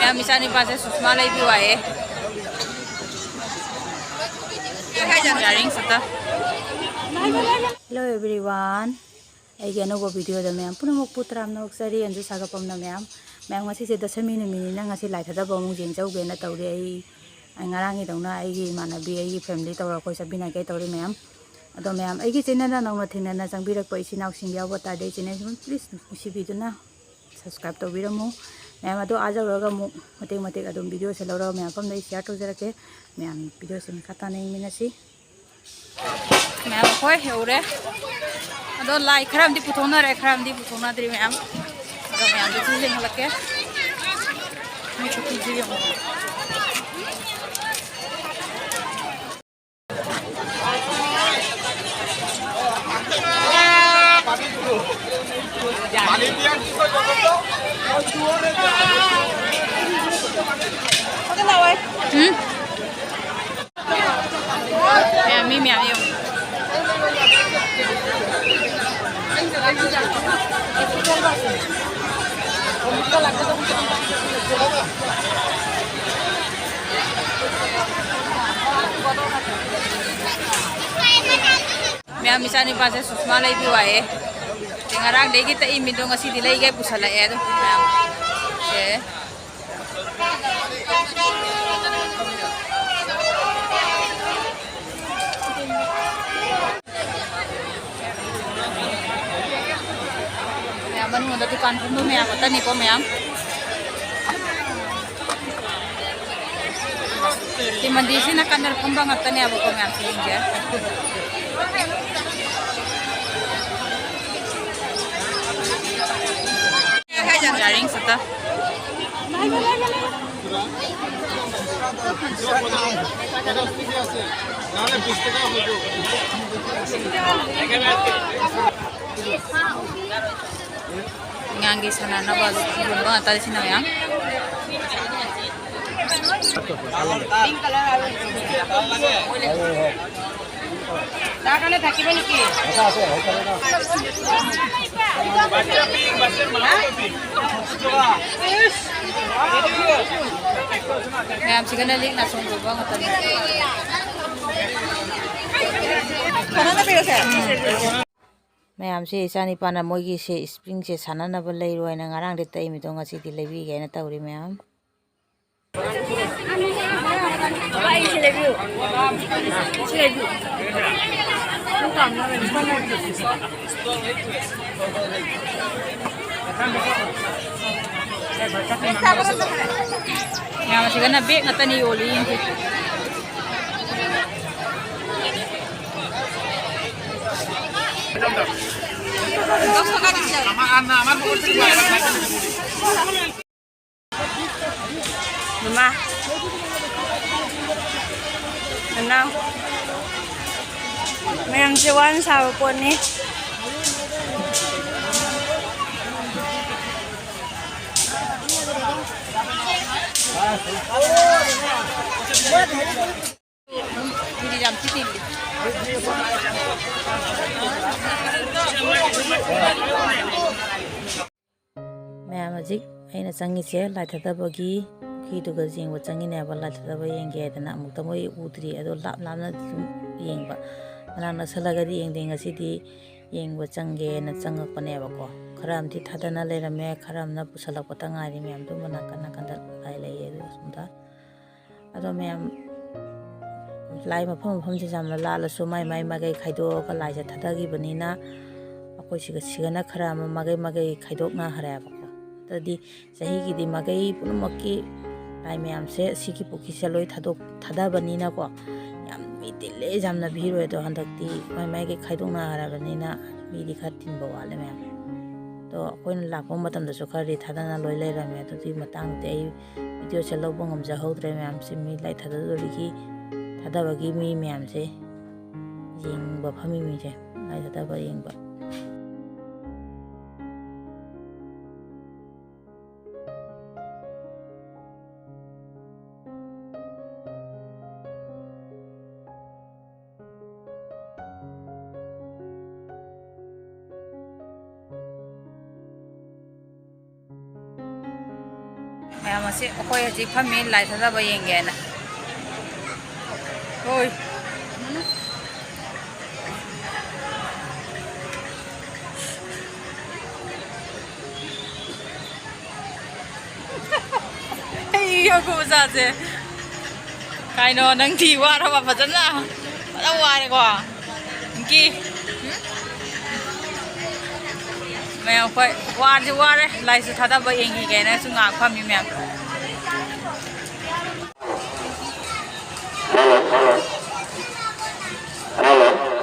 मैं मिसा नहीं पास सुषमा लाई भी आए हेलो एवरीवन अगर अनौब वीडियो मैम पुनः पुत्राम नौसरी अंजू सागपम मैम मैम से दशमी नुमी लाइथदब जेंजौगेना तौरे दौना इमानबी फैमिली तौर अखोई चबीनागे तौरे मैम अदो मैम चैनल नौना थेना चंबीरप इचिनाउसिंग याव तादे चैनल प्लीज नुसीबीदुना सब्सक्राइब तौबीरमु मैम अदो आजौरगा मतेक मतेक अदुम वीडियो से लौर मैम फम शेयर तौजरके मैम वीडियो से खाता नहीं मैम अखोई हेरे अदो लाई खरामदी पुथोनरे खरामदी पुथोनद्री मैम अदो मैम जो चीजें हलके मैं छुट्टी जी मैम यो मैम मिसानी पास सुषमा लाई भी आए ngarang deh kita imi dong ngasih delay kayak pusala ya tuh ma'am से मैम मन उधर दुकान pun मैम आता नहीं को ma'am di mandi sini kan ada pembang आता नहीं अब को ma'am sehingga jaring serta nganggi sana na balu belum atas di sini ya ma'am से कहना लिखना सुन लो बांग तनी मैम से इसानी पाना मोगी से स्प्रिंग से साना न बल्ले रोए न ngarang de tai mi dong ngasi di lebi ga na tauri ma'am yang masih kena beg ngata ni oli ini. Mama, enam. Mayang siwan sa pon ni. Ini jam titik. Ma'am हजिक अना चंगीसे लाइथदबगी खीदुगा जेंग चंगीने लाइथदब येंगेदना अमुक मोई उद्री अदो लाप लापना Young मनाना सलगदी येंगदे ngasidi Young चंगेना चंगकपनेबको खरामदी थादना लेरमे खरामना पुसलकपता ngaरी ma'am दु मना कना कंदा लाई लैये सुमदा अदो मैम लाई मफम मफम से जामना लालसु माई माई मगै खाइदोका लाइसे थादगिबनिना अखोई सिगना खराम मगै मगै खाइदोकना हराबको तदी सही की मगई पुनमकी लाई मैम से सिकी पुकी से लोई थादबनीना को याम मितिले जामना भीड़ होय तो हंदकती माई माई के खाइदोंना हराबनीना मीदी खा तिनबो वाले मैम तो कोइन लापो मतम दसु खरी थादना लोई लेरमे तो ती मतंग ते वीडियो से लौबो ngमजाहौद्रे मैम से मी लाई थाददोरिगी थादबगी मी मैम से येंग फमी मी से लाई थादब येंग ꯃꯌꯥꯝ ꯑꯁꯤ ꯑꯩꯈꯣꯏ ꯍꯧꯖꯤꯛ ꯐꯝꯃꯤ ꯂꯥꯏ ꯊꯥꯗꯕ ꯌꯦꯡꯒꯦꯅ ꯍꯣꯏ ꯑꯩ ꯌꯣꯒ ꯃꯆꯥꯁꯦ ꯀꯩꯅꯣ ꯅꯪꯗꯤ ꯋꯥꯔꯕ ꯐꯖꯅ ꯋꯥꯔꯦꯀꯣ ꯅꯪꯒꯤ ꯃꯌꯥꯝ ꯑꯩꯈꯣꯏ ꯋꯥꯔꯁꯨ ꯋꯥꯔꯦ ꯂꯥꯏꯁꯨ ꯊꯥꯗꯕ ꯌꯦꯡꯈꯤꯒꯦꯅꯁꯨ ꯉꯥꯏꯍꯥꯛ ꯐꯝꯃꯤ ꯃꯌꯥꯝ Hello.